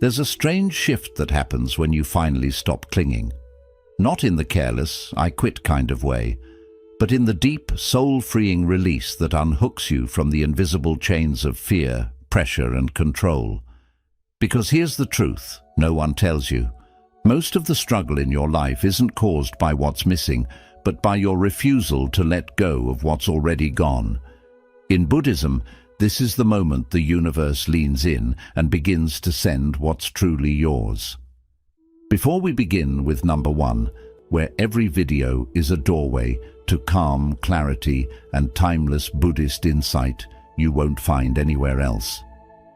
There's a strange shift that happens when you finally stop clinging. Not in the careless, I quit kind of way, but in the deep, soul-freeing release that unhooks you from the invisible chains of fear, pressure, and control. Because here's the truth, no one tells you. Most of the struggle in your life isn't caused by what's missing, but by your refusal to let go of what's already gone. In Buddhism, this is the moment the universe leans in and begins to send what's truly yours. Before we begin with number 1, where every video is a doorway to calm, clarity, and timeless Buddhist insight you won't find anywhere else.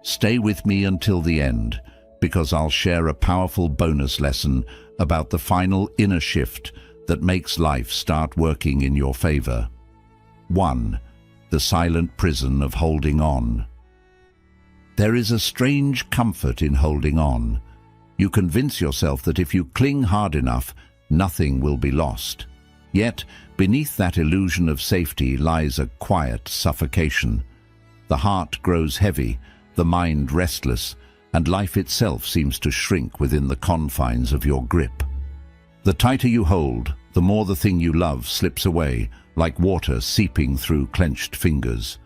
Stay with me until the end, because I'll share a powerful bonus lesson about the final inner shift that makes life start working in your favor. 1. The silent prison of holding on. There is a strange comfort in holding on. You convince yourself that if you cling hard enough, nothing will be lost. Yet, beneath that illusion of safety lies a quiet suffocation. The heart grows heavy, the mind restless, and life itself seems to shrink within the confines of your grip. The tighter you hold, the more the thing you love slips away, like water seeping through clenched fingers.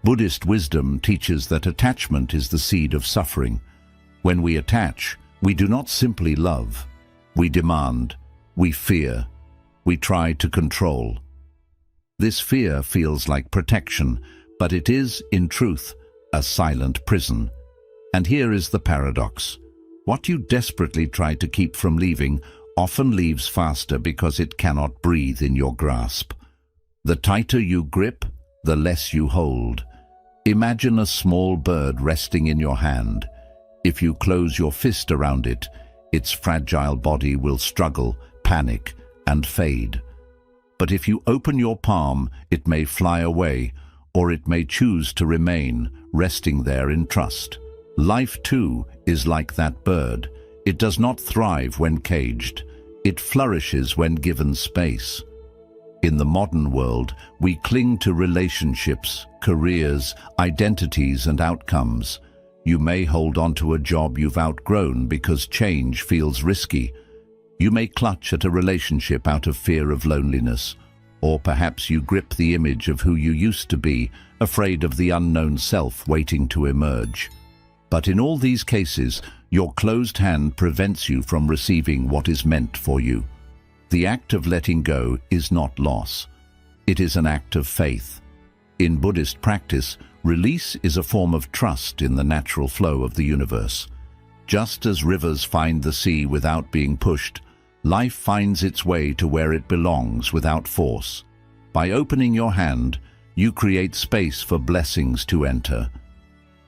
Buddhist wisdom teaches that attachment is the seed of suffering. When we attach, we do not simply love. We demand, we fear, we try to control. This fear feels like protection, but it is, in truth, a silent prison. And here is the paradox. What you desperately try to keep from leaving often leaves faster because it cannot breathe in your grasp. The tighter you grip, the less you hold. Imagine a small bird resting in your hand. If you close your fist around it, its fragile body will struggle, panic, and fade. But if you open your palm, it may fly away, or it may choose to remain, resting there in trust. Life, too, is like that bird. It does not thrive when caged. It flourishes when given space. In the modern world, we cling to relationships, careers, identities, and outcomes. You may hold on to a job you've outgrown because change feels risky. You may clutch at a relationship out of fear of loneliness. Or perhaps you grip the image of who you used to be, afraid of the unknown self waiting to emerge. But in all these cases, your closed hand prevents you from receiving what is meant for you. The act of letting go is not loss. It is an act of faith. In Buddhist practice, release is a form of trust in the natural flow of the universe. Just as rivers find the sea without being pushed, life finds its way to where it belongs without force. By opening your hand, you create space for blessings to enter.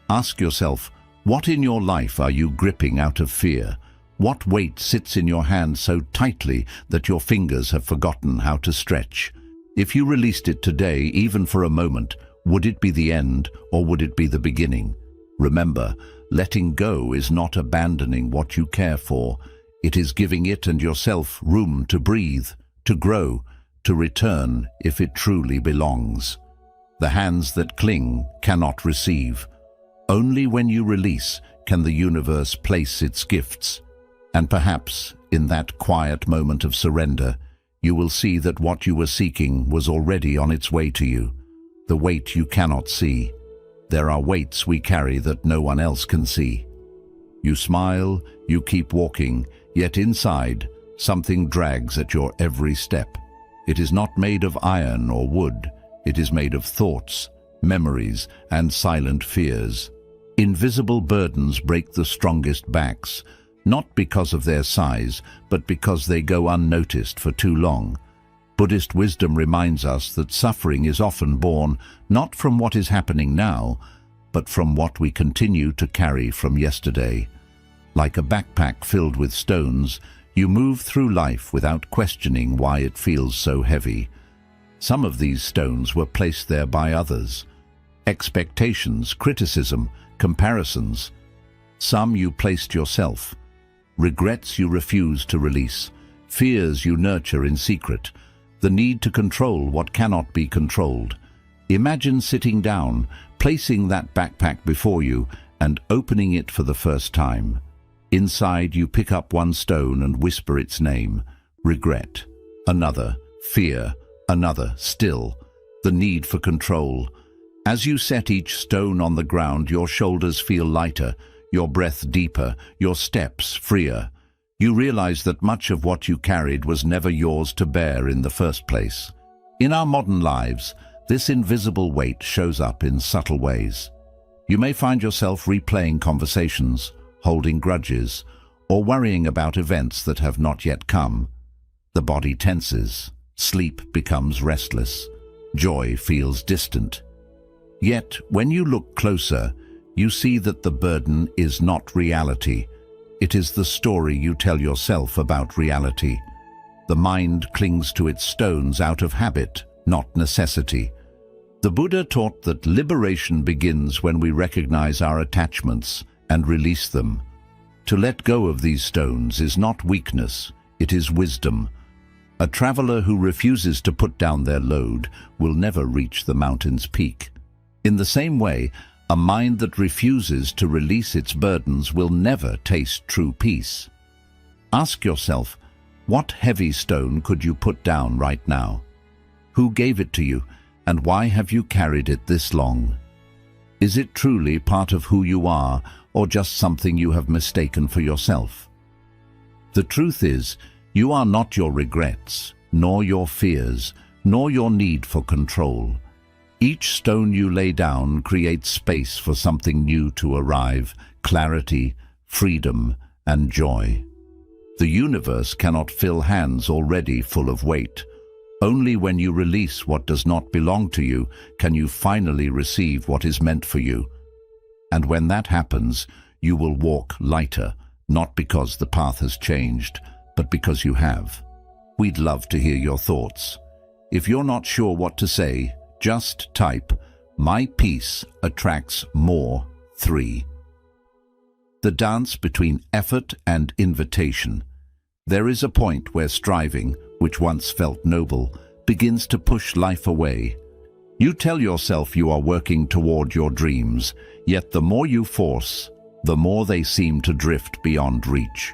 Ask yourself, what in your life are you gripping out of fear? What weight sits in your hand so tightly that your fingers have forgotten how to stretch? If you released it today, even for a moment, would it be the end or would it be the beginning? Remember, letting go is not abandoning what you care for. It is giving it and yourself room to breathe, to grow, to return if it truly belongs. The hands that cling cannot receive. Only when you release can the universe place its gifts. And perhaps, in that quiet moment of surrender, you will see that what you were seeking was already on its way to you. The weight you cannot see. There are weights we carry that no one else can see. You smile, you keep walking, yet inside, something drags at your every step. It is not made of iron or wood. It is made of thoughts, memories, and silent fears. Invisible burdens break the strongest backs, not because of their size, but because they go unnoticed for too long. Buddhist wisdom reminds us that suffering is often born not from what is happening now, but from what we continue to carry from yesterday. Like a backpack filled with stones, you move through life without questioning why it feels so heavy. Some of these stones were placed there by others. Expectations, criticism, comparisons. Some you placed yourself. Regrets you refuse to release. Fears you nurture in secret. The need to control what cannot be controlled. Imagine sitting down, placing that backpack before you, and opening it for the first time. Inside, you pick up one stone and whisper its name. Regret. Another. Fear. Another. Still. The need for control. As you set each stone on the ground, your shoulders feel lighter, your breath deeper, your steps freer. You realize that much of what you carried was never yours to bear in the first place. In our modern lives, this invisible weight shows up in subtle ways. You may find yourself replaying conversations, holding grudges, or worrying about events that have not yet come. The body tenses, sleep becomes restless, joy feels distant. Yet, when you look closer, you see that the burden is not reality. It is the story you tell yourself about reality. The mind clings to its stones out of habit, not necessity. The Buddha taught that liberation begins when we recognize our attachments and release them. To let go of these stones is not weakness, it is wisdom. A traveler who refuses to put down their load will never reach the mountain's peak. In the same way, a mind that refuses to release its burdens will never taste true peace. Ask yourself, what heavy stone could you put down right now? Who gave it to you, and why have you carried it this long? Is it truly part of who you are, or just something you have mistaken for yourself? The truth is, you are not your regrets, nor your fears, nor your need for control. Each stone you lay down creates space for something new to arrive, clarity, freedom, and joy. The universe cannot fill hands already full of weight. Only when you release what does not belong to you can you finally receive what is meant for you. And when that happens, you will walk lighter, not because the path has changed, but because you have. We'd love to hear your thoughts. If you're not sure what to say, just type, "My peace attracts more 3. The dance between effort and invitation. There is a point where striving, which once felt noble, begins to push life away. You tell yourself you are working toward your dreams, yet the more you force, the more they seem to drift beyond reach.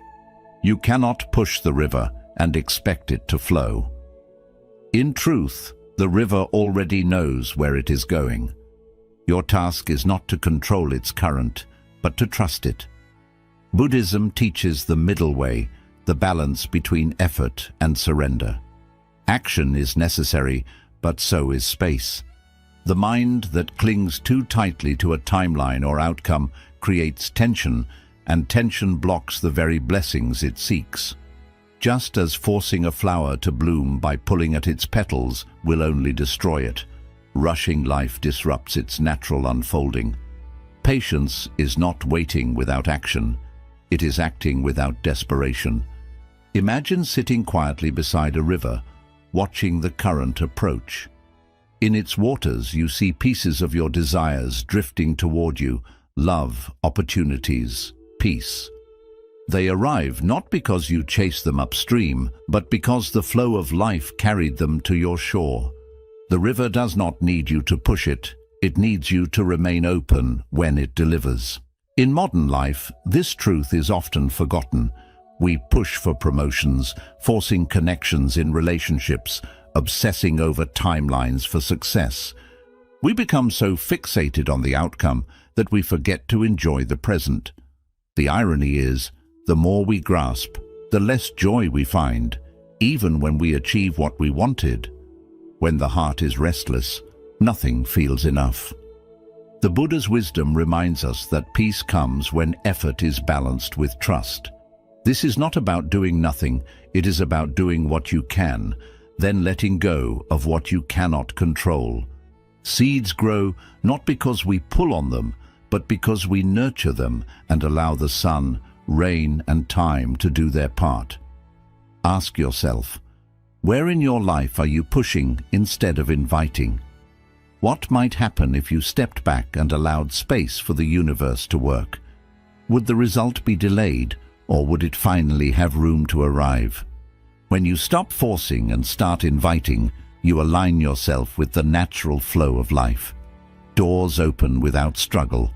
You cannot push the river and expect it to flow. In truth, the river already knows where it is going. Your task is not to control its current, but to trust it. Buddhism teaches the middle way, the balance between effort and surrender. Action is necessary, but so is space. The mind that clings too tightly to a timeline or outcome creates tension, and tension blocks the very blessings it seeks. Just as forcing a flower to bloom by pulling at its petals will only destroy it, rushing life disrupts its natural unfolding. Patience is not waiting without action. It is acting without desperation. Imagine sitting quietly beside a river, watching the current approach. In its waters, you see pieces of your desires drifting toward you: love, opportunities, peace. They arrive not because you chase them upstream, but because the flow of life carried them to your shore. The river does not need you to push it. It needs you to remain open when it delivers. In modern life, this truth is often forgotten. We push for promotions, forcing connections in relationships, obsessing over timelines for success. We become so fixated on the outcome that we forget to enjoy the present. The irony is, the more we grasp, the less joy we find, even when we achieve what we wanted. When the heart is restless, nothing feels enough. The Buddha's wisdom reminds us that peace comes when effort is balanced with trust. This is not about doing nothing, it is about doing what you can, then letting go of what you cannot control. Seeds grow not because we pull on them, but because we nurture them and allow the sun, rain, and time to do their part. Ask yourself, where in your life are you pushing instead of inviting? What might happen if you stepped back and allowed space for the universe to work? Would the result be delayed, or would it finally have room to arrive? When you stop forcing and start inviting, you align yourself with the natural flow of life. Doors open without struggle.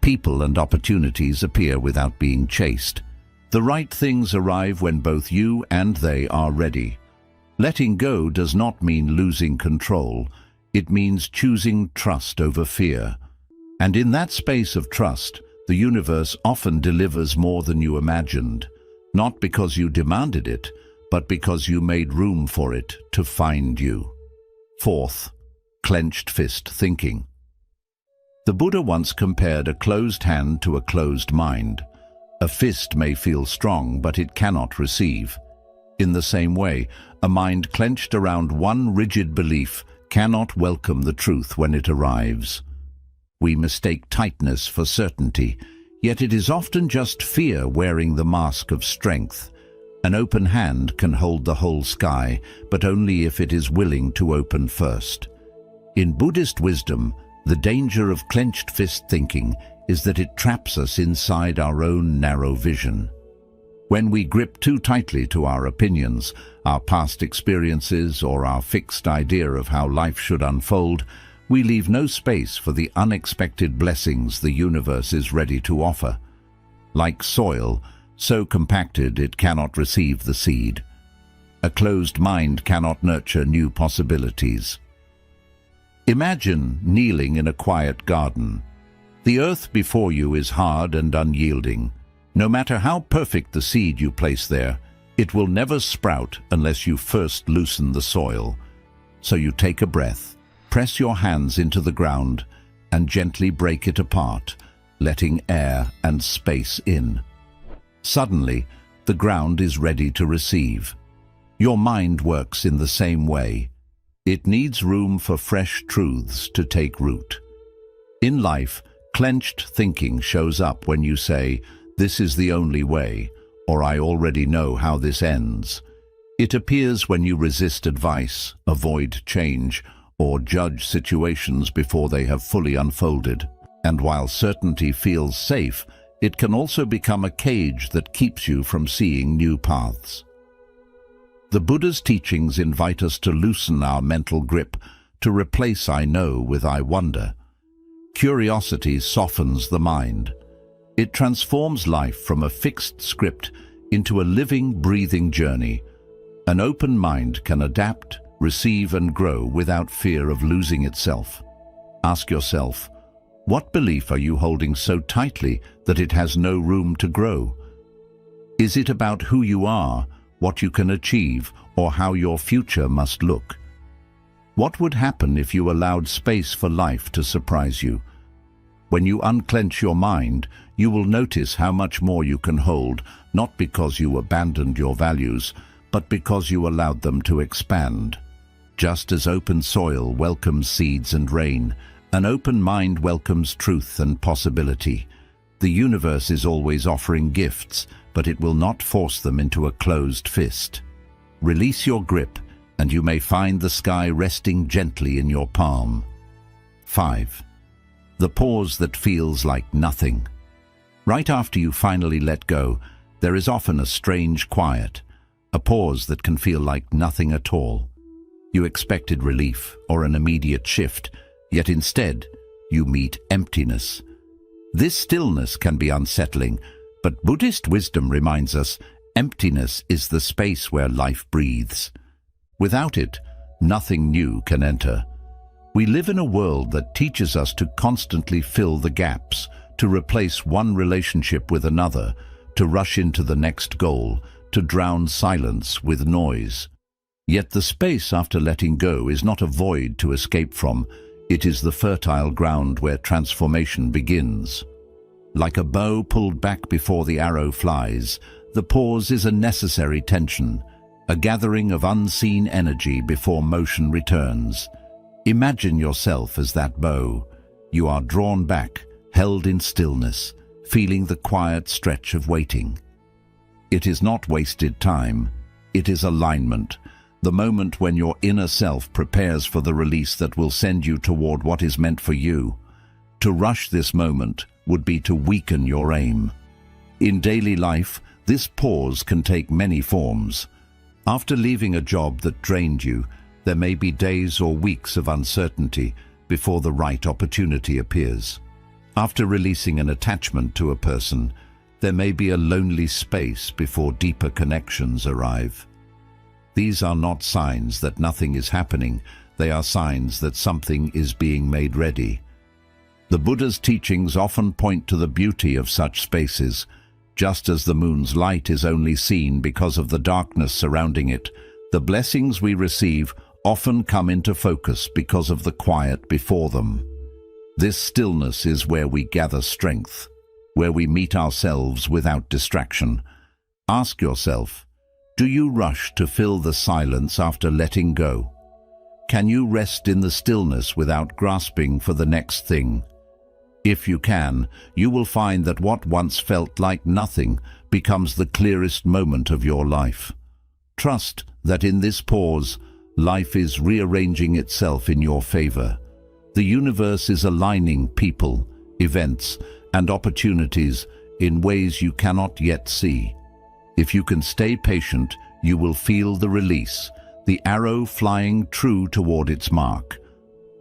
People and opportunities appear without being chased. The right things arrive when both you and they are ready. Letting go does not mean losing control. It means choosing trust over fear. And in that space of trust, the universe often delivers more than you imagined, not because you demanded it, but because you made room for it to find you. Fourth, clenched fist thinking. The Buddha once compared a closed hand to a closed mind. A fist may feel strong, but it cannot receive. In the same way, a mind clenched around one rigid belief cannot welcome the truth when it arrives. We mistake tightness for certainty, yet it is often just fear wearing the mask of strength. An open hand can hold the whole sky, but only if it is willing to open first. In Buddhist wisdom, the danger of clenched fist thinking is that it traps us inside our own narrow vision. When we grip too tightly to our opinions, our past experiences, or our fixed idea of how life should unfold, we leave no space for the unexpected blessings the universe is ready to offer. Like soil, so compacted it cannot receive the seed. A closed mind cannot nurture new possibilities. Imagine kneeling in a quiet garden. The earth before you is hard and unyielding. No matter how perfect the seed you place there, it will never sprout unless you first loosen the soil. So you take a breath, press your hands into the ground, and gently break it apart, letting air and space in. Suddenly, the ground is ready to receive. Your mind works in the same way. It needs room for fresh truths to take root. In life, clenched thinking shows up when you say, "This is the only way," or "I already know how this ends." It appears when you resist advice, avoid change, or judge situations before they have fully unfolded. And while certainty feels safe, it can also become a cage that keeps you from seeing new paths. The Buddha's teachings invite us to loosen our mental grip, to replace "I know" with "I wonder." Curiosity softens the mind. It transforms life from a fixed script into a living, breathing journey. An open mind can adapt, receive, and grow without fear of losing itself. Ask yourself, what belief are you holding so tightly that it has no room to grow? Is it about who you are, what you can achieve, or how your future must look? What would happen if you allowed space for life to surprise you? When you unclench your mind, you will notice how much more you can hold, not because you abandoned your values, but because you allowed them to expand. Just as open soil welcomes seeds and rain, an open mind welcomes truth and possibility. The universe is always offering gifts, but it will not force them into a closed fist. Release your grip, and you may find the sky resting gently in your palm. 5. The pause that feels like nothing. Right after you finally let go, there is often a strange quiet, a pause that can feel like nothing at all. You expected relief or an immediate shift, yet instead, you meet emptiness. This stillness can be unsettling, but Buddhist wisdom reminds us emptiness is the space where life breathes. Without it, nothing new can enter. We live in a world that teaches us to constantly fill the gaps, to replace one relationship with another, to rush into the next goal, to drown silence with noise. Yet the space after letting go is not a void to escape from. It is the fertile ground where transformation begins. Like a bow pulled back before the arrow flies, the pause is a necessary tension, a gathering of unseen energy before motion returns. Imagine yourself as that bow. You are drawn back, held in stillness, feeling the quiet stretch of waiting. It is not wasted time, it is alignment, the moment when your inner self prepares for the release that will send you toward what is meant for you. To rush this moment would be to weaken your aim. In daily life, this pause can take many forms. After leaving a job that drained you, there may be days or weeks of uncertainty before the right opportunity appears. After releasing an attachment to a person, There may be a lonely space before deeper connections arrive. These are not signs that nothing is happening, they are signs that something is being made ready. The Buddha's teachings often point to the beauty of such spaces. Just as the moon's light is only seen because of the darkness surrounding it, the blessings we receive often come into focus because of the quiet before them. This stillness is where we gather strength, where we meet ourselves without distraction. Ask yourself, do you rush to fill the silence after letting go? Can you rest in the stillness without grasping for the next thing? If you can, you will find that what once felt like nothing becomes the clearest moment of your life. Trust that in this pause, life is rearranging itself in your favor. The universe is aligning people, events, and opportunities in ways you cannot yet see. If you can stay patient, you will feel the release, the arrow flying true toward its mark.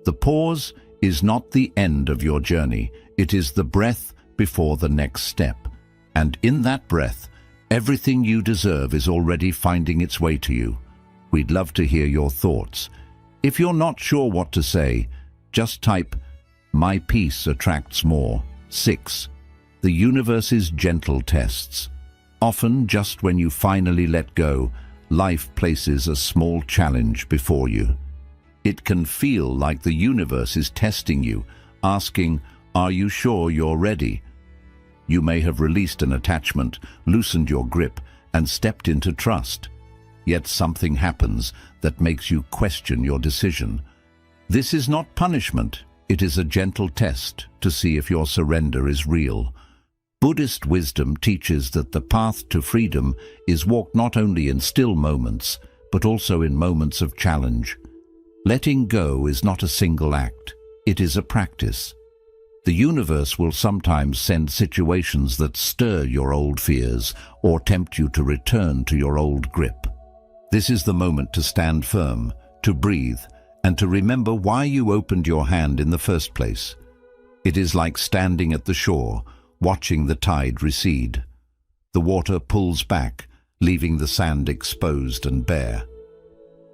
The pause is not the end of your journey, it is the breath before the next step. And in that breath, everything you deserve is already finding its way to you. We'd love to hear your thoughts. If you're not sure what to say, just type, "My peace attracts more." 6. The universe's gentle tests. Often, just when you finally let go, life places a small challenge before you. It can feel like the universe is testing you, asking, "Are you sure you're ready?" You may have released an attachment, loosened your grip, and stepped into trust. Yet something happens that makes you question your decision. This is not punishment, it is a gentle test to see if your surrender is real. Buddhist wisdom teaches that the path to freedom is walked not only in still moments, but also in moments of challenge. Letting go is not a single act, it is a practice. The universe will sometimes send situations that stir your old fears or tempt you to return to your old grip. This is the moment to stand firm, to breathe, and to remember why you opened your hand in the first place. It is like standing at the shore, watching the tide recede. The water pulls back, leaving the sand exposed and bare.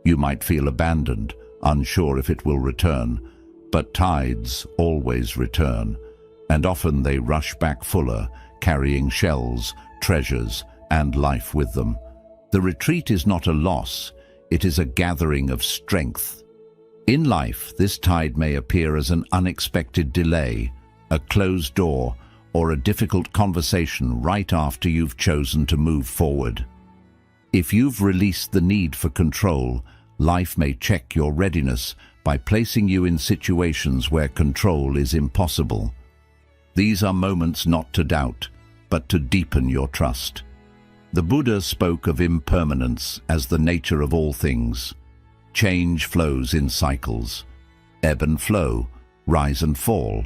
You might feel abandoned, unsure if it will return, but tides always return, and often they rush back fuller, carrying shells, treasures, and life with them. The retreat is not a loss, it is a gathering of strength. In life, this tide may appear as an unexpected delay, a closed door, or a difficult conversation right after you've chosen to move forward. If you've released the need for control, life may check your readiness by placing you in situations where control is impossible. These are moments not to doubt, but to deepen your trust. The Buddha spoke of impermanence as the nature of all things. Change flows in cycles. Ebb and flow, rise and fall.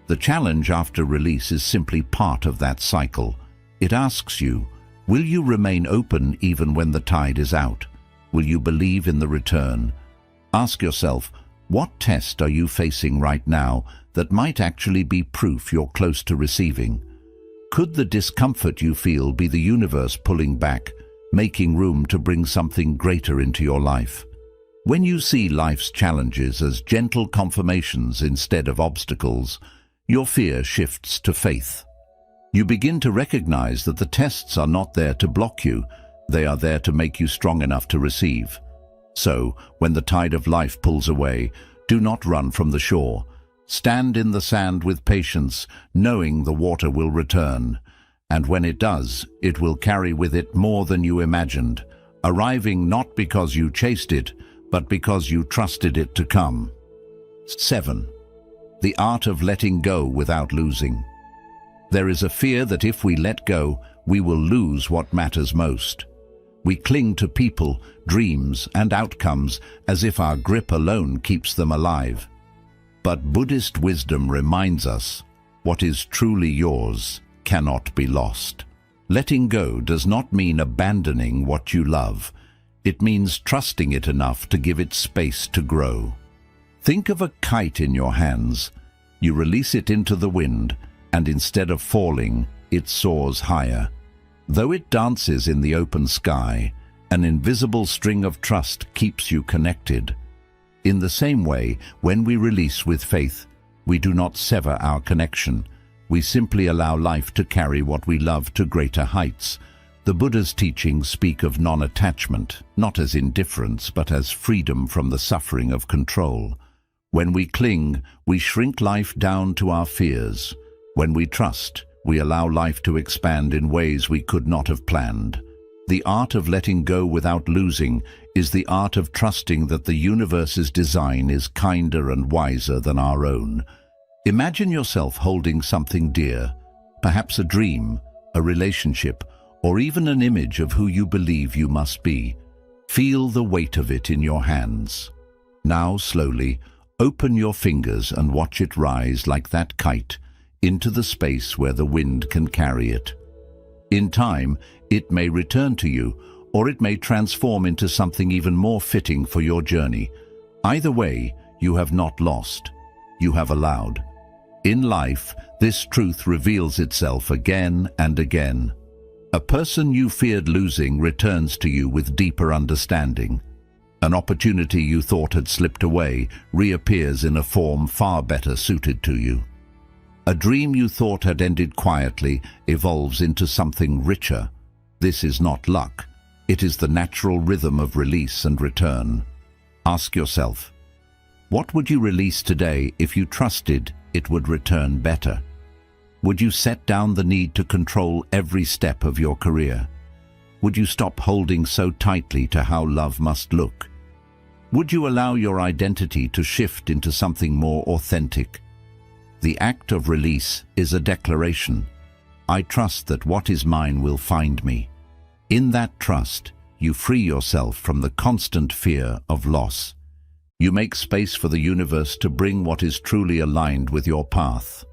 The challenge after release is simply part of that cycle. It asks you, will you remain open even when the tide is out? Will you believe in the return? Ask yourself, what test are you facing right now that might actually be proof you're close to receiving? Could the discomfort you feel be the universe pulling back, making room to bring something greater into your life? When you see life's challenges as gentle confirmations instead of obstacles, your fear shifts to faith. You begin to recognize that the tests are not there to block you, they are there to make you strong enough to receive. So, when the tide of life pulls away, do not run from the shore. Stand in the sand with patience, knowing the water will return. And when it does, it will carry with it more than you imagined, arriving not because you chased it, but because you trusted it to come. 7. The art of letting go without losing. There is a fear that if we let go, we will lose what matters most. We cling to people, dreams, and outcomes as if our grip alone keeps them alive. But Buddhist wisdom reminds us, what is truly yours cannot be lost. Letting go does not mean abandoning what you love. It means trusting it enough to give it space to grow. Think of a kite in your hands. You release it into the wind, and instead of falling, it soars higher. Though it dances in the open sky, an invisible string of trust keeps you connected. In the same way, when we release with faith, we do not sever our connection. We simply allow life to carry what we love to greater heights. The Buddha's teachings speak of non-attachment, not as indifference, but as freedom from the suffering of control. When we cling, we shrink life down to our fears. When we trust, we allow life to expand in ways we could not have planned. The art of letting go without losing is the art of trusting that the universe's design is kinder and wiser than our own. Imagine yourself holding something dear, perhaps a dream, a relationship, or even an image of who you believe you must be. Feel the weight of it in your hands. Now, slowly, open your fingers and watch it rise like that kite into the space where the wind can carry it. In time, it may return to you, or it may transform into something even more fitting for your journey. Either way, you have not lost. You have allowed. In life, this truth reveals itself again and again. A person you feared losing returns to you with deeper understanding. An opportunity you thought had slipped away reappears in a form far better suited to you. A dream you thought had ended quietly evolves into something richer. This is not luck. It is the natural rhythm of release and return. Ask yourself, what would you release today if you trusted it would return better? Would you set down the need to control every step of your career? Would you stop holding so tightly to how love must look? Would you allow your identity to shift into something more authentic? The act of release is a declaration. I trust that what is mine will find me. In that trust, you free yourself from the constant fear of loss. You make space for the universe to bring what is truly aligned with your path.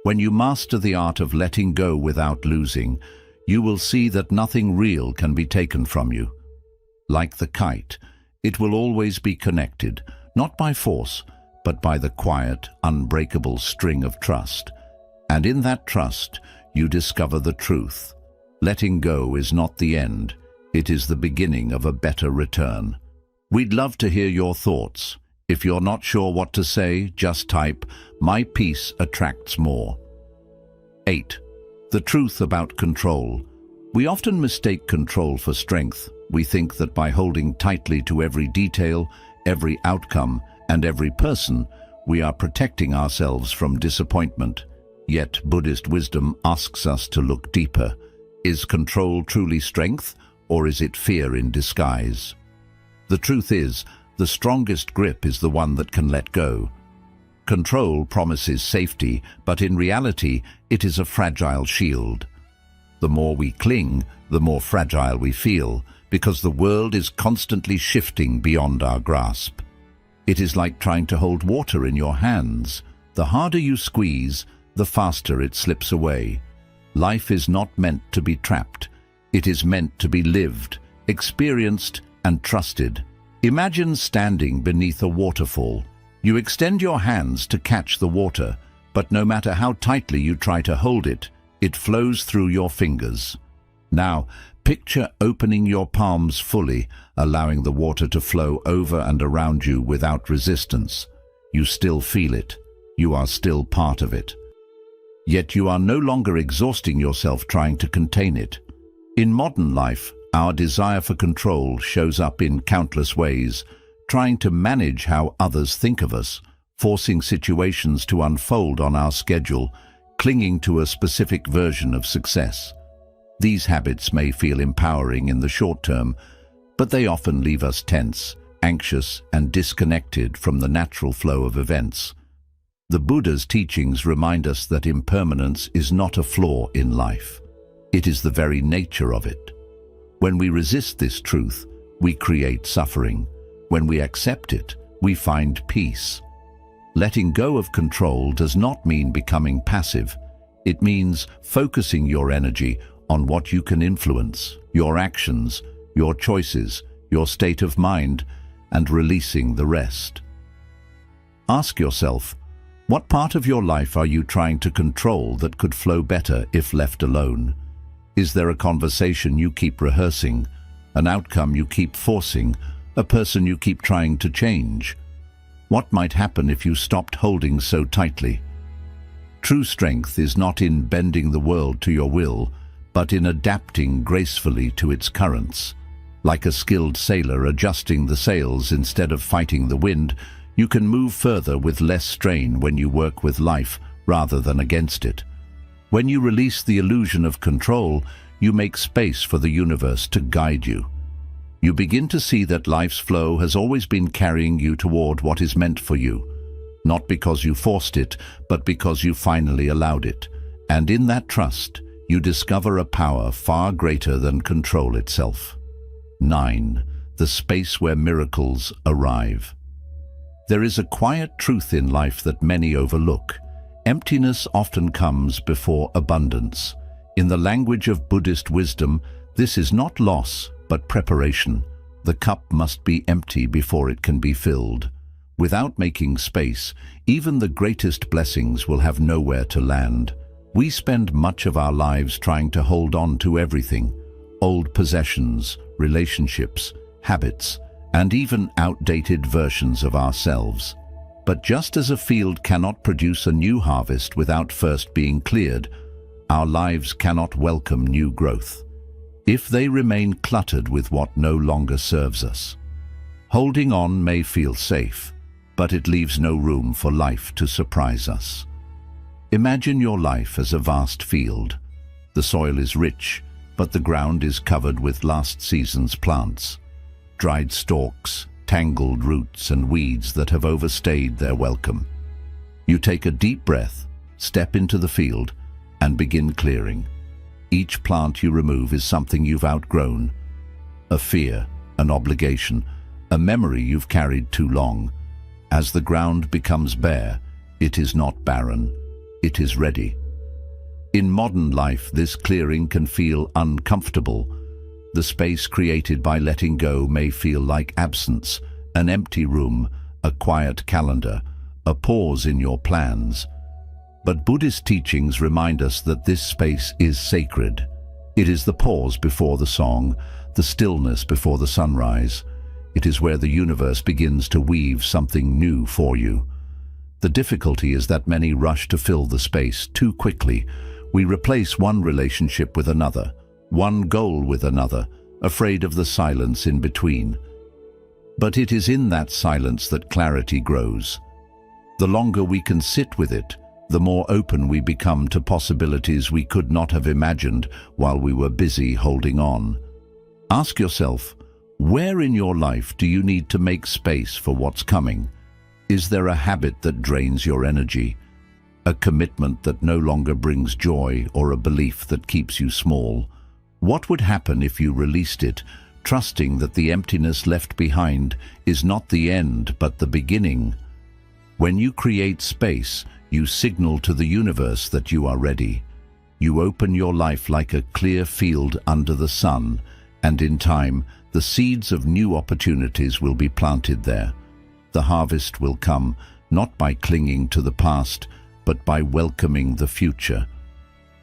When you master the art of letting go without losing, you will see that nothing real can be taken from you. Like the kite, it will always be connected, not by force, but by the quiet, unbreakable string of trust. And in that trust, you discover the truth. Letting go is not the end, it is the beginning of a better return. We'd love to hear your thoughts. If you're not sure what to say, just type, "My peace attracts more." 8. The truth about control. We often mistake control for strength. We think that by holding tightly to every detail, every outcome, and every person, we are protecting ourselves from disappointment. Yet Buddhist wisdom asks us to look deeper. Is control truly strength, or is it fear in disguise? The truth is, the strongest grip is the one that can let go. Control promises safety, but in reality, it is a fragile shield. The more we cling, the more fragile we feel, because the world is constantly shifting beyond our grasp. It is like trying to hold water in your hands. The harder you squeeze, the faster it slips away. Life is not meant to be trapped. It is meant to be lived, experienced, and trusted. Imagine standing beneath a waterfall. You extend your hands to catch the water, but no matter how tightly you try to hold it, it flows through your fingers. Now, picture opening your palms fully, allowing the water to flow over and around you without resistance. You still feel it. You are still part of it. Yet you are no longer exhausting yourself trying to contain it. In modern life, our desire for control shows up in countless ways, trying to manage how others think of us, forcing situations to unfold on our schedule, clinging to a specific version of success. These habits may feel empowering in the short term, but they often leave us tense, anxious, and disconnected from the natural flow of events. The Buddha's teachings remind us that impermanence is not a flaw in life. It is the very nature of it. When we resist this truth, we create suffering. When we accept it, we find peace. Letting go of control does not mean becoming passive. It means focusing your energy on what you can influence, your actions, your choices, your state of mind, and releasing the rest. Ask yourself, What part of your life are you trying to control that could flow better if left alone? Is there a conversation you keep rehearsing, an outcome you keep forcing, a person you keep trying to change? What might happen if you stopped holding so tightly? True strength is not in bending the world to your will, but in adapting gracefully to its currents. Like a skilled sailor adjusting the sails instead of fighting the wind, you can move further with less strain when you work with life rather than against it. When you release the illusion of control, you make space for the universe to guide you. You begin to see that life's flow has always been carrying you toward what is meant for you, not because you forced it, but because you finally allowed it. And in that trust, you discover a power far greater than control itself. 9. The space where miracles arrive. There is a quiet truth in life that many overlook. Emptiness often comes before abundance. In the language of Buddhist wisdom, this is not loss, but preparation. The cup must be empty before it can be filled. Without making space, even the greatest blessings will have nowhere to land. We spend much of our lives trying to hold on to everything: old possessions, relationships, habits, and even outdated versions of ourselves. But just as a field cannot produce a new harvest without first being cleared, our lives cannot welcome new growth if they remain cluttered with what no longer serves us. Holding on may feel safe, but it leaves no room for life to surprise us. Imagine your life as a vast field. The soil is rich, but the ground is covered with last season's plants. Dried stalks, tangled roots, and weeds that have overstayed their welcome. You take a deep breath, step into the field, and begin clearing. Each plant you remove is something you've outgrown: a fear, an obligation, a memory you've carried too long. As the ground becomes bare, it is not barren, it is ready. In modern life, this clearing can feel uncomfortable. The space created by letting go may feel like absence, an empty room, a quiet calendar, a pause in your plans. But Buddhist teachings remind us that this space is sacred. It is the pause before the song, the stillness before the sunrise. It is where the universe begins to weave something new for you. The difficulty is that many rush to fill the space too quickly. We replace one relationship with another, one goal with another, afraid of the silence in between. But it is in that silence that clarity grows. The longer we can sit with it, the more open we become to possibilities we could not have imagined while we were busy holding on. Ask yourself, where in your life do you need to make space for what's coming? Is there a habit that drains your energy? A commitment that no longer brings joy, or a belief that keeps you small? What would happen if you released it, trusting that the emptiness left behind is not the end but the beginning? When you create space, you signal to the universe that you are ready. You open your life like a clear field under the sun, and in time, the seeds of new opportunities will be planted there. The harvest will come, not by clinging to the past, but by welcoming the future.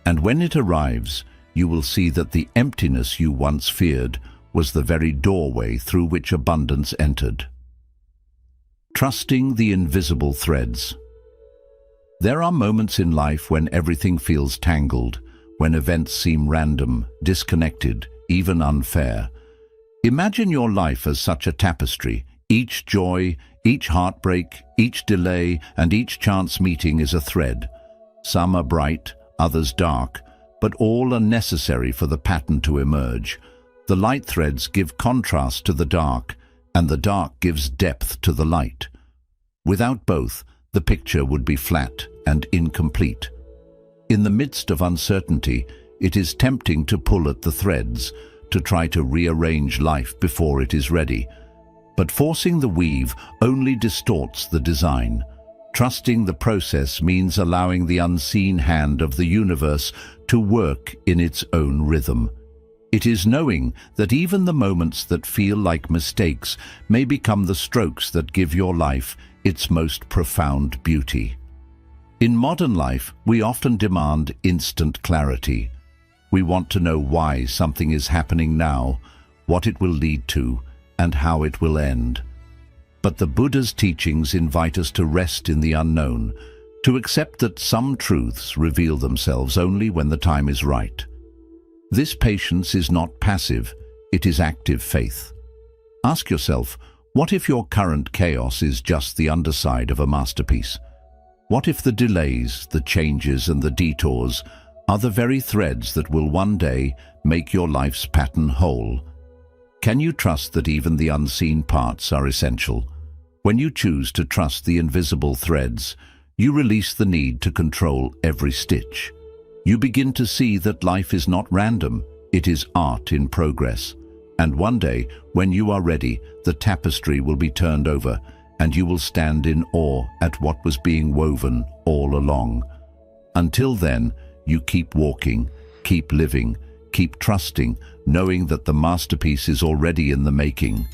And when it arrives, you will see that the emptiness you once feared was the very doorway through which abundance entered. Trusting the invisible threads. There are moments in life when everything feels tangled, when events seem random, disconnected, even unfair. Imagine your life as such a tapestry. Each joy, each heartbreak, each delay, and each chance meeting is a thread. Some are bright, others dark, but all are necessary for the pattern to emerge. The light threads give contrast to the dark, and the dark gives depth to the light. Without both, the picture would be flat and incomplete. In the midst of uncertainty, it is tempting to pull at the threads, to try to rearrange life before it is ready. But forcing the weave only distorts the design. Trusting the process means allowing the unseen hand of the universe to work in its own rhythm. It is knowing that even the moments that feel like mistakes may become the strokes that give your life its most profound beauty. In modern life, we often demand instant clarity. We want to know why something is happening now, what it will lead to, and how it will end. But the Buddha's teachings invite us to rest in the unknown, to accept that some truths reveal themselves only when the time is right. This patience is not passive, it is active faith. Ask yourself, what if your current chaos is just the underside of a masterpiece? What if the delays, the changes, and the detours are the very threads that will one day make your life's pattern whole? Can you trust that even the unseen parts are essential? When you choose to trust the invisible threads, you release the need to control every stitch. You begin to see that life is not random, it is art in progress. And one day, when you are ready, the tapestry will be turned over, and you will stand in awe at what was being woven all along. Until then, you keep walking, keep living, keep trusting, knowing that the masterpiece is already in the making.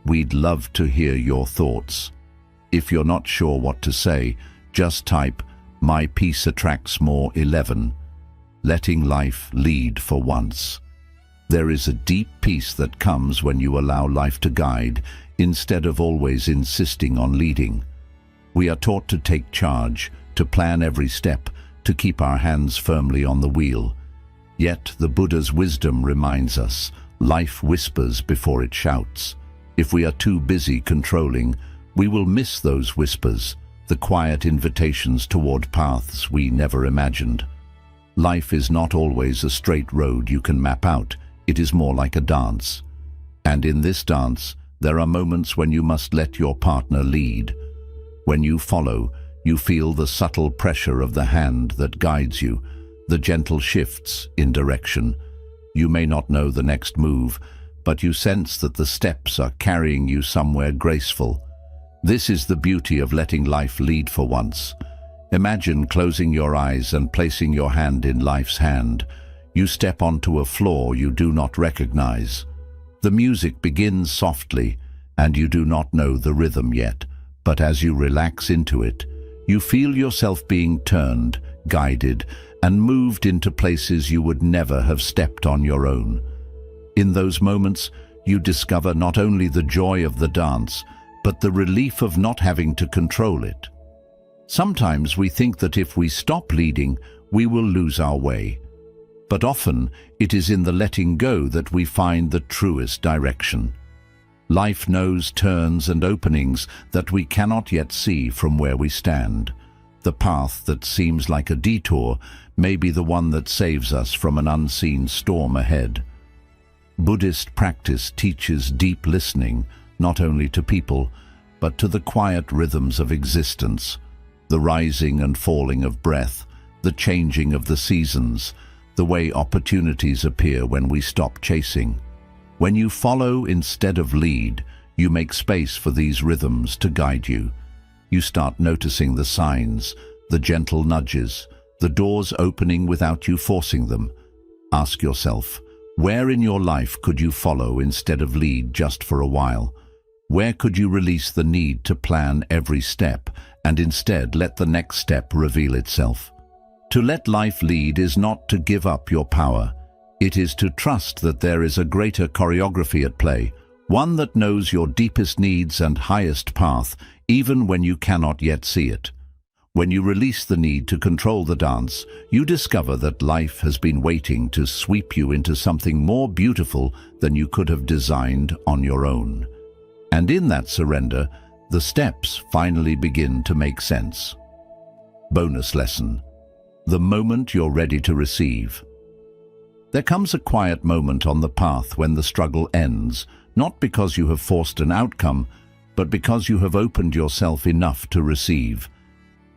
We'd love to hear your thoughts. If you're not sure what to say, just type, "My peace attracts more 11. Letting life lead for once." There is a deep peace that comes when you allow life to guide, instead of always insisting on leading. We are taught to take charge, to plan every step, to keep our hands firmly on the wheel. Yet the Buddha's wisdom reminds us, life whispers before it shouts. If we are too busy controlling, we will miss those whispers, the quiet invitations toward paths we never imagined. Life is not always a straight road you can map out, it is more like a dance. And in this dance, there are moments when you must let your partner lead. When you follow, you feel the subtle pressure of the hand that guides you, the gentle shifts in direction. You may not know the next move, but you sense that the steps are carrying you somewhere graceful. This is the beauty of letting life lead for once. Imagine closing your eyes and placing your hand in life's hand. You step onto a floor you do not recognize. The music begins softly, and you do not know the rhythm yet, but as you relax into it, you feel yourself being turned, guided, and moved into places you would never have stepped on your own. In those moments, you discover not only the joy of the dance, but the relief of not having to control it. Sometimes we think that if we stop leading, we will lose our way. But often, it is in the letting go that we find the truest direction. Life knows turns and openings that we cannot yet see from where we stand. The path that seems like a detour may be the one that saves us from an unseen storm ahead. Buddhist practice teaches deep listening, not only to people, but to the quiet rhythms of existence, the rising and falling of breath, the changing of the seasons, the way opportunities appear when we stop chasing. When you follow instead of lead, you make space for these rhythms to guide you. You start noticing the signs, the gentle nudges, the doors opening without you forcing them. Ask yourself, where in your life could you follow instead of lead just for a while? Where could you release the need to plan every step and instead let the next step reveal itself? To let life lead is not to give up your power. It is to trust that there is a greater choreography at play, one that knows your deepest needs and highest path, even when you cannot yet see it. When you release the need to control the dance, you discover that life has been waiting to sweep you into something more beautiful than you could have designed on your own. And in that surrender, the steps finally begin to make sense. Bonus lesson: the moment you're ready to receive. There comes a quiet moment on the path when the struggle ends, not because you have forced an outcome, but because you have opened yourself enough to receive.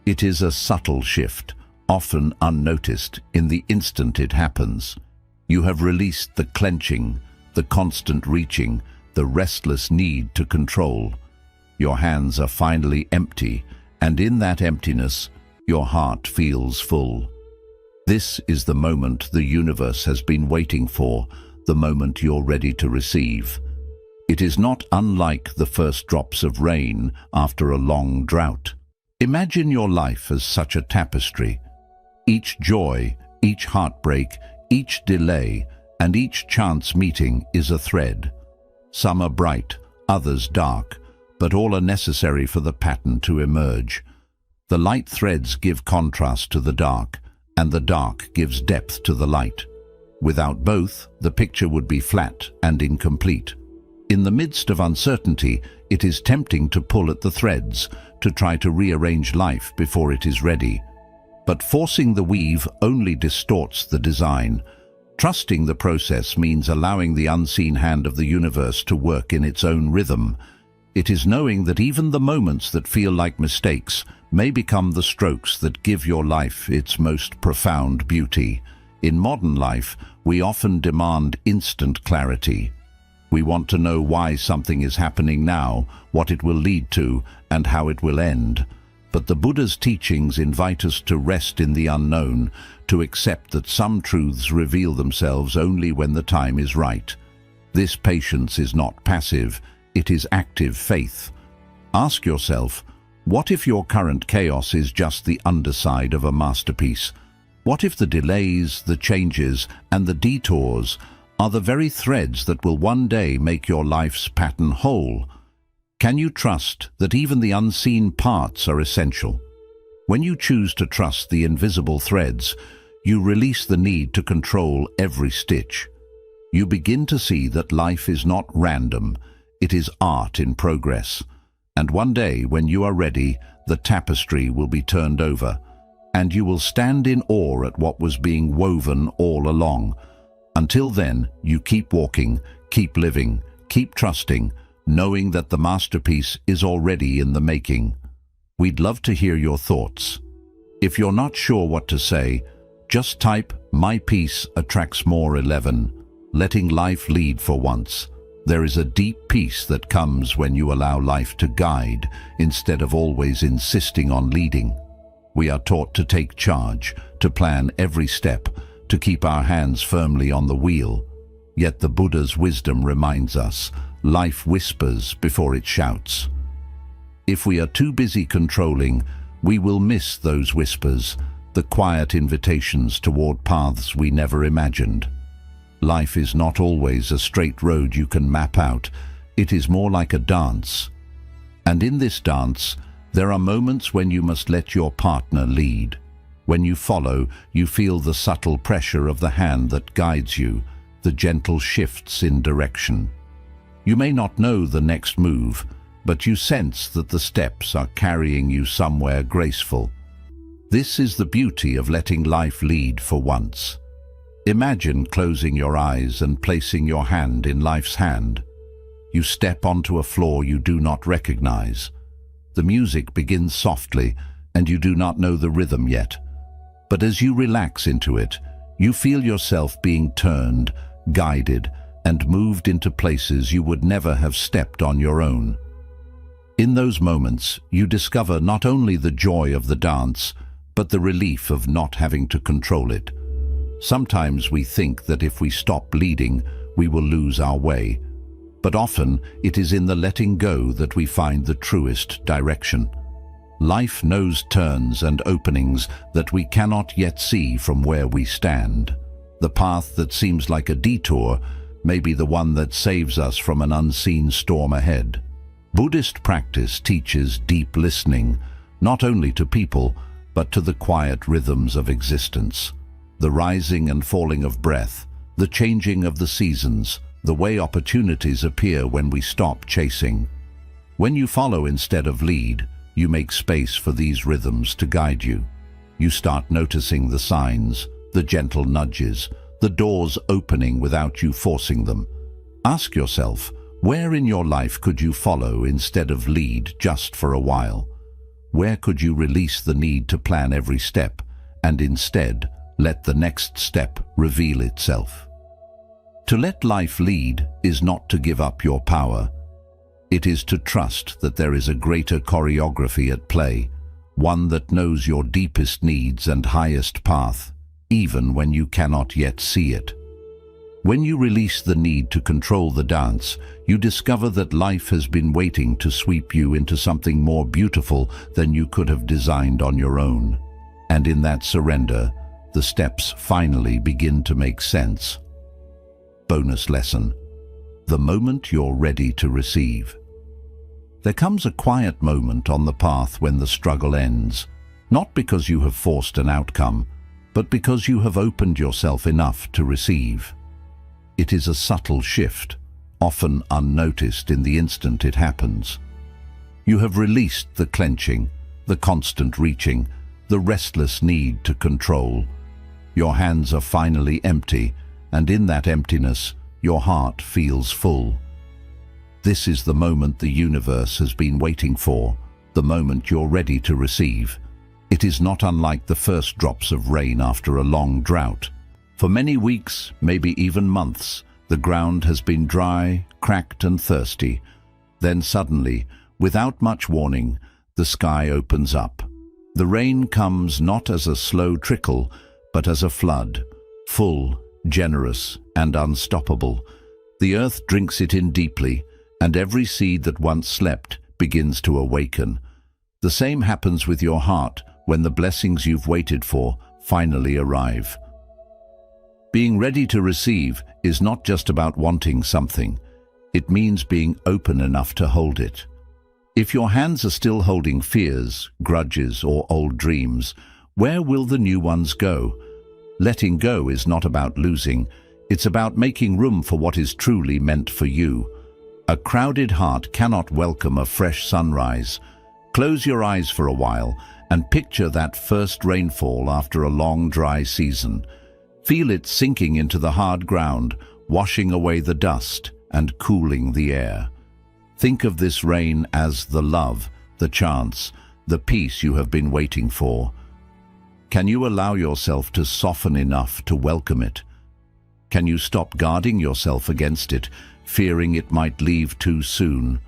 It is a subtle shift, often unnoticed in the instant it happens. You have released the clenching, the constant reaching, the restless need to control. Your hands are finally empty, and in that emptiness, your heart feels full. This is the moment the universe has been waiting for, the moment you're ready to receive. It is not unlike the first drops of rain after a long drought. Imagine your life as such a tapestry. Each joy, each heartbreak, each delay, and each chance meeting is a thread. Some are bright, others dark, but all are necessary for the pattern to emerge. The light threads give contrast to the dark, and the dark gives depth to the light. Without both, the picture would be flat and incomplete. In the midst of uncertainty, it is tempting to pull at the threads, to try to rearrange life before it is ready. But forcing the weave only distorts the design. Trusting the process means allowing the unseen hand of the universe to work in its own rhythm. It is knowing that even the moments that feel like mistakes may become the strokes that give your life its most profound beauty. In modern life, we often demand instant clarity. We want to know why something is happening now, what it will lead to, and how it will end. But the Buddha's teachings invite us to rest in the unknown, to accept that some truths reveal themselves only when the time is right. This patience is not passive, it is active faith. Ask yourself, what if your current chaos is just the underside of a masterpiece? What if the delays, the changes, and the detours are the very threads that will one day make your life's pattern whole? Can you trust that even the unseen parts are essential? When you choose to trust the invisible threads, you release the need to control every stitch. You begin to see that life is not random, it is art in progress. And one day, when you are ready, the tapestry will be turned over, and you will stand in awe at what was being woven all along. Until then, you keep walking, keep living, keep trusting, knowing that the masterpiece is already in the making. We'd love to hear your thoughts. If you're not sure what to say, just type "My peace attracts more 11, letting life lead for once." There is a deep peace that comes when you allow life to guide, instead of always insisting on leading. We are taught to take charge, to plan every step, to keep our hands firmly on the wheel. Yet the Buddha's wisdom reminds us, life whispers before it shouts. If we are too busy controlling, we will miss those whispers, the quiet invitations toward paths we never imagined. Life is not always a straight road you can map out. It is more like a dance. And in this dance, there are moments when you must let your partner lead. When you follow, you feel the subtle pressure of the hand that guides you, the gentle shifts in direction. You may not know the next move, but you sense that the steps are carrying you somewhere graceful. This is the beauty of letting life lead for once. Imagine closing your eyes and placing your hand in life's hand. You step onto a floor you do not recognize. The music begins softly, and you do not know the rhythm yet. But as you relax into it, you feel yourself being turned, guided, and moved into places you would never have stepped on your own. In those moments, you discover not only the joy of the dance, but the relief of not having to control it. Sometimes we think that if we stop leading, we will lose our way. But often, it is in the letting go that we find the truest direction. Life knows turns and openings that we cannot yet see from where we stand. The path that seems like a detour may be the one that saves us from an unseen storm ahead. Buddhist practice teaches deep listening, not only to people, but to the quiet rhythms of existence. The rising and falling of breath, the changing of the seasons, the way opportunities appear when we stop chasing. When you follow instead of lead, you make space for these rhythms to guide you. You start noticing the signs, the gentle nudges, the doors opening without you forcing them. Ask yourself, where in your life could you follow instead of lead just for a while? Where could you release the need to plan every step and instead let the next step reveal itself? To let life lead is not to give up your power. It is to trust that there is a greater choreography at play, one that knows your deepest needs and highest path, even when you cannot yet see it. When you release the need to control the dance, you discover that life has been waiting to sweep you into something more beautiful than you could have designed on your own. And in that surrender, the steps finally begin to make sense. Bonus lesson: the moment you're ready to receive. There comes a quiet moment on the path when the struggle ends, not because you have forced an outcome, but because you have opened yourself enough to receive. It is a subtle shift, often unnoticed in the instant it happens. You have released the clenching, the constant reaching, the restless need to control. Your hands are finally empty, and in that emptiness, your heart feels full. This is the moment the universe has been waiting for, the moment you're ready to receive. It is not unlike the first drops of rain after a long drought. For many weeks, maybe even months, the ground has been dry, cracked and thirsty. Then suddenly, without much warning, the sky opens up. The rain comes not as a slow trickle, but as a flood, full, generous and unstoppable. The earth drinks it in deeply, and every seed that once slept begins to awaken. The same happens with your heart when the blessings you've waited for finally arrive. Being ready to receive is not just about wanting something. It means being open enough to hold it. If your hands are still holding fears, grudges, or old dreams, where will the new ones go? Letting go is not about losing. It's about making room for what is truly meant for you. A crowded heart cannot welcome a fresh sunrise. Close your eyes for a while and picture that first rainfall after a long dry season. Feel it sinking into the hard ground, washing away the dust and cooling the air. Think of this rain as the love, the chance, the peace you have been waiting for. Can you allow yourself to soften enough to welcome it? Can you stop guarding yourself against it, fearing it might leave too soon?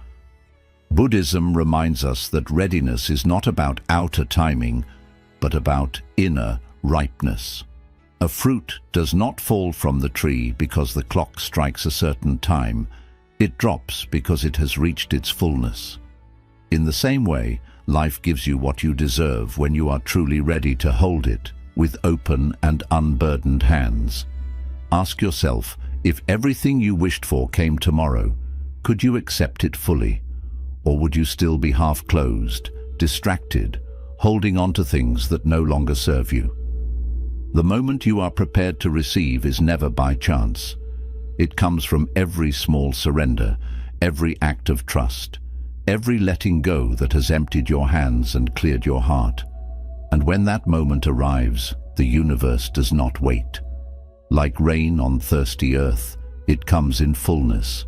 Buddhism reminds us that readiness is not about outer timing, but about inner ripeness. A fruit does not fall from the tree because the clock strikes a certain time. It drops because it has reached its fullness. In the same way, life gives you what you deserve when you are truly ready to hold it with open and unburdened hands. Ask yourself, if everything you wished for came tomorrow, could you accept it fully? Or would you still be half-closed, distracted, holding on to things that no longer serve you? The moment you are prepared to receive is never by chance. It comes from every small surrender, every act of trust, every letting go that has emptied your hands and cleared your heart. And when that moment arrives, the universe does not wait. Like rain on thirsty earth, it comes in fullness,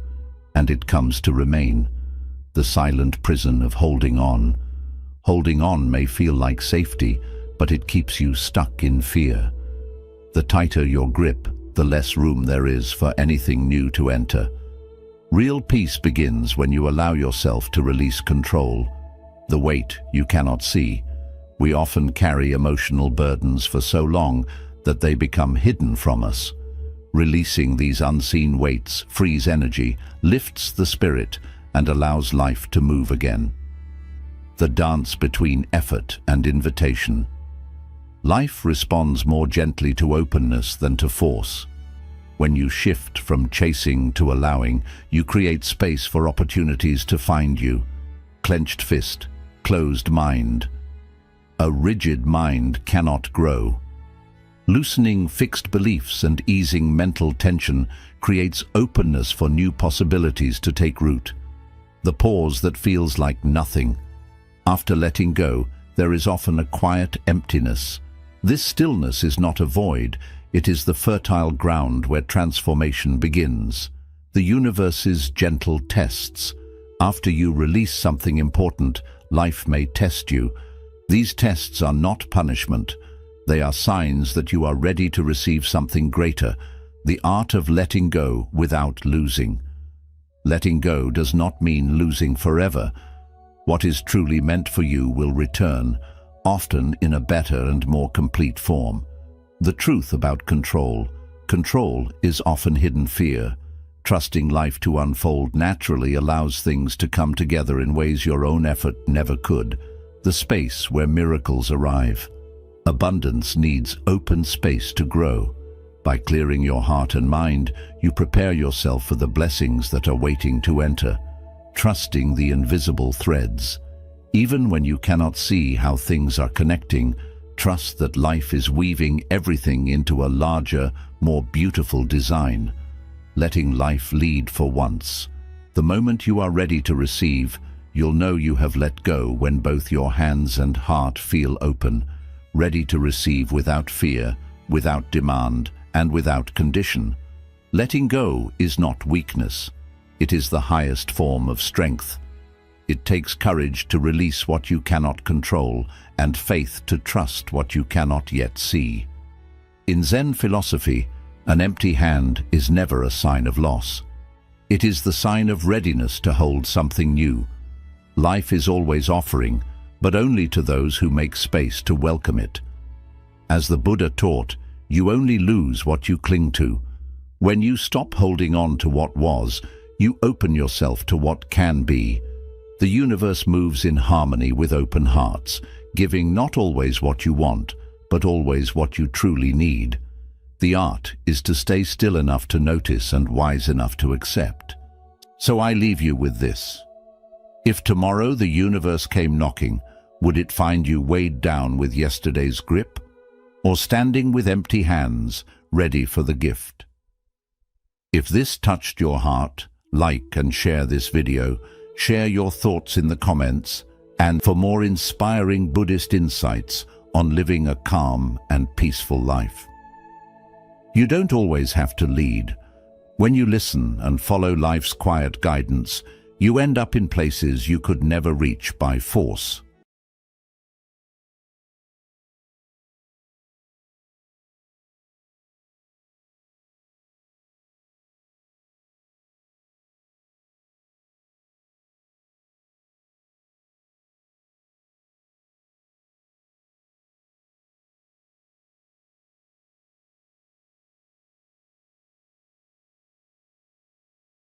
and it comes to remain. The silent prison of holding on. Holding on may feel like safety, but it keeps you stuck in fear. The tighter your grip, the less room there is for anything new to enter. Real peace begins when you allow yourself to release control, the weight you cannot see. We often carry emotional burdens for so long that they become hidden from us. Releasing these unseen weights frees energy, lifts the spirit, and allows life to move again. The dance between effort and invitation. Life responds more gently to openness than to force. When you shift from chasing to allowing, you create space for opportunities to find you. Clenched fist, closed mind. A rigid mind cannot grow. Loosening fixed beliefs and easing mental tension creates openness for new possibilities to take root. The pause that feels like nothing. After letting go, there is often a quiet emptiness. This stillness is not a void, it is the fertile ground where transformation begins. The universe's gentle tests. After you release something important, life may test you. These tests are not punishment. They are signs that you are ready to receive something greater, the art of letting go without losing. Letting go does not mean losing forever. What is truly meant for you will return, often in a better and more complete form. The truth about control. control is often hidden fear. Trusting life to unfold naturally allows things to come together in ways your own effort never could. The space where miracles arrive. Abundance needs open space to grow. By clearing your heart and mind, you prepare yourself for the blessings that are waiting to enter, trusting the invisible threads. Even when you cannot see how things are connecting, trust that life is weaving everything into a larger, more beautiful design. Letting life lead for once. The moment you are ready to receive, you'll know you have let go when both your hands and heart feel open, ready to receive without fear, without demand, and without condition. Letting go is not weakness. It is the highest form of strength. It takes courage to release what you cannot control and faith to trust what you cannot yet see. In Zen philosophy, an empty hand is never a sign of loss. It is the sign of readiness to hold something new. Life is always offering, but only to those who make space to welcome it. As the Buddha taught, you only lose what you cling to. When you stop holding on to what was, you open yourself to what can be. The universe moves in harmony with open hearts, giving not always what you want, but always what you truly need. The art is to stay still enough to notice and wise enough to accept. So I leave you with this. If tomorrow the universe came knocking, would it find you weighed down with yesterday's grip? Or standing with empty hands, ready for the gift? If this touched your heart, like and share this video, share your thoughts in the comments, and for more inspiring Buddhist insights on living a calm and peaceful life. You don't always have to lead. When you listen and follow life's quiet guidance, you end up in places you could never reach by force.